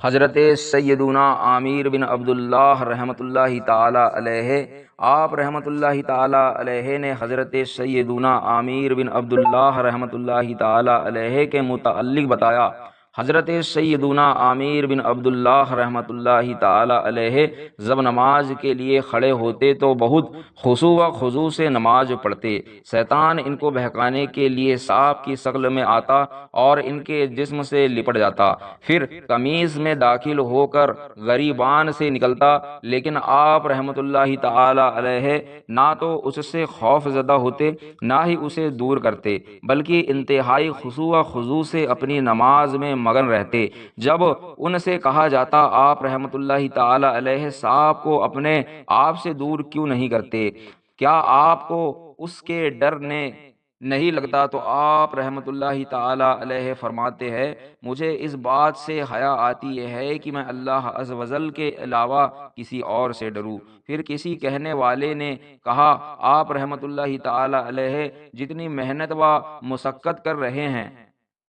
حضرت سیدنا عامر بن عبداللہ رحمۃ اللہ تعالی علیہ، آپ رحمۃ اللہ تعالی علیہ نے حضرت سیدنا عامر بن عبداللہ رحمۃ اللہ تعالی علیہ کے متعلق بتایا۔ حضرت سیدنا عامر بن عبداللہ رحمۃ اللہ تعالی علیہ جب نماز کے لیے کھڑے ہوتے تو بہت خشوع و خضوع سے نماز پڑھتے۔ شیطان ان کو بہکانے کے لیے سانپ کی شکل میں آتا اور ان کے جسم سے لپٹ جاتا، پھر قمیص میں داخل ہو کر غریبان سے نکلتا، لیکن آپ رحمۃ اللہ تعالی علیہ نہ تو اس سے خوف زدہ ہوتے نہ ہی اسے دور کرتے، بلکہ انتہائی خشوع و خضوع سے اپنی نماز میں مگن رہتے۔ جب ان سے کہا جاتا آپ رحمۃ اللہ تعالی علیہ سانپ کو اپنے آپ سے دور کیوں نہیں کرتے، کیا آپ کو اس کے ڈر نے نہیں لگتا، تو آپ رحمۃ اللہ تعالی علیہ فرماتے ہیں مجھے اس بات سے حیا آتی ہے کہ میں اللہ عز و جل کے علاوہ کسی اور سے ڈروں۔ پھر کسی کہنے والے نے کہا آپ رحمۃ اللہ تعالی علیہ جتنی محنت و مشقت کر رہے ہیں،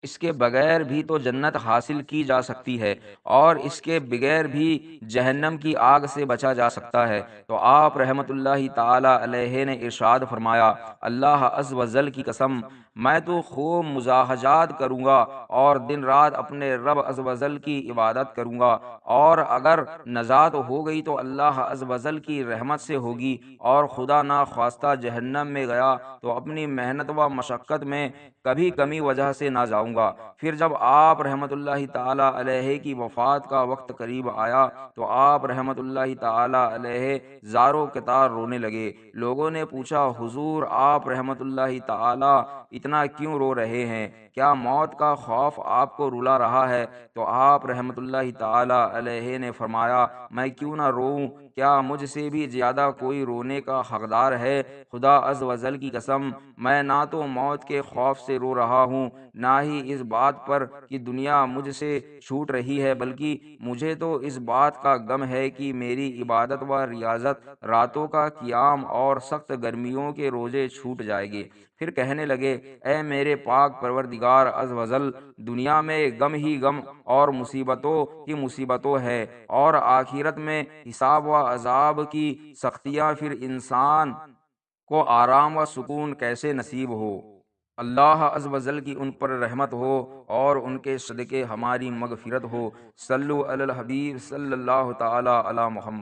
اس کے بغیر بھی تو جنت حاصل کی جا سکتی ہے، اور اس کے بغیر بھی جہنم کی آگ سے بچا جا سکتا ہے۔ تو آپ رحمۃ اللہ تعالی علیہ نے ارشاد فرمایا اللہ عز و جل کی قسم، میں تو خوب مجاہدات کروں گا اور دن رات اپنے رب عز و جل کی عبادت کروں گا، اور اگر نجات ہو گئی تو اللہ عز و جل کی رحمت سے ہوگی، اور خدا نخواستہ جہنم میں گیا تو اپنی محنت و مشقت میں کبھی کمی وجہ سے نہ جاؤں گا۔ پھر جب آپ رحمۃ اللہ تعالی علیہ کی وفات کا وقت قریب آیا تو آپ رحمۃ اللہ تعالی علیہ زاروں قطار رونے لگے۔ لوگوں نے پوچھا حضور آپ رحمۃ اللہ تعالی اتنا کیوں رو رہے ہیں، کیا موت کا خوف آپ کو رلا رہا ہے؟ تو آپ رحمۃ اللہ تعالی علیہ نے فرمایا میں کیوں نہ روؤں، کیا مجھ سے بھی زیادہ کوئی رونے کا حقدار ہے؟ خدا عز و جل کی قسم، میں نہ تو موت کے خوف سے رو رہا ہوں، نہ ہی اس بات پر کہ دنیا مجھ سے چھوٹ رہی ہے، بلکہ مجھے تو اس بات کا غم ہے کہ میری عبادت و ریاضت، راتوں کا قیام اور سخت گرمیوں کے روزے چھوٹ جائیں گے۔ پھر کہنے لگے اے میرے پاک پروردگار عز و جل، دنیا میں غم ہی غم اور مصیبتوں کی مصیبتوں ہے، اور آخرت میں حساب و عذاب کی سختیاں، پھر انسان کو آرام و سکون کیسے نصیب ہو؟ اللہ عز و جل کی ان پر رحمت ہو اور ان کے صدقے ہماری مغفرت ہو۔ صلو علی الحبیب صلی اللہ تعالی علی محمد۔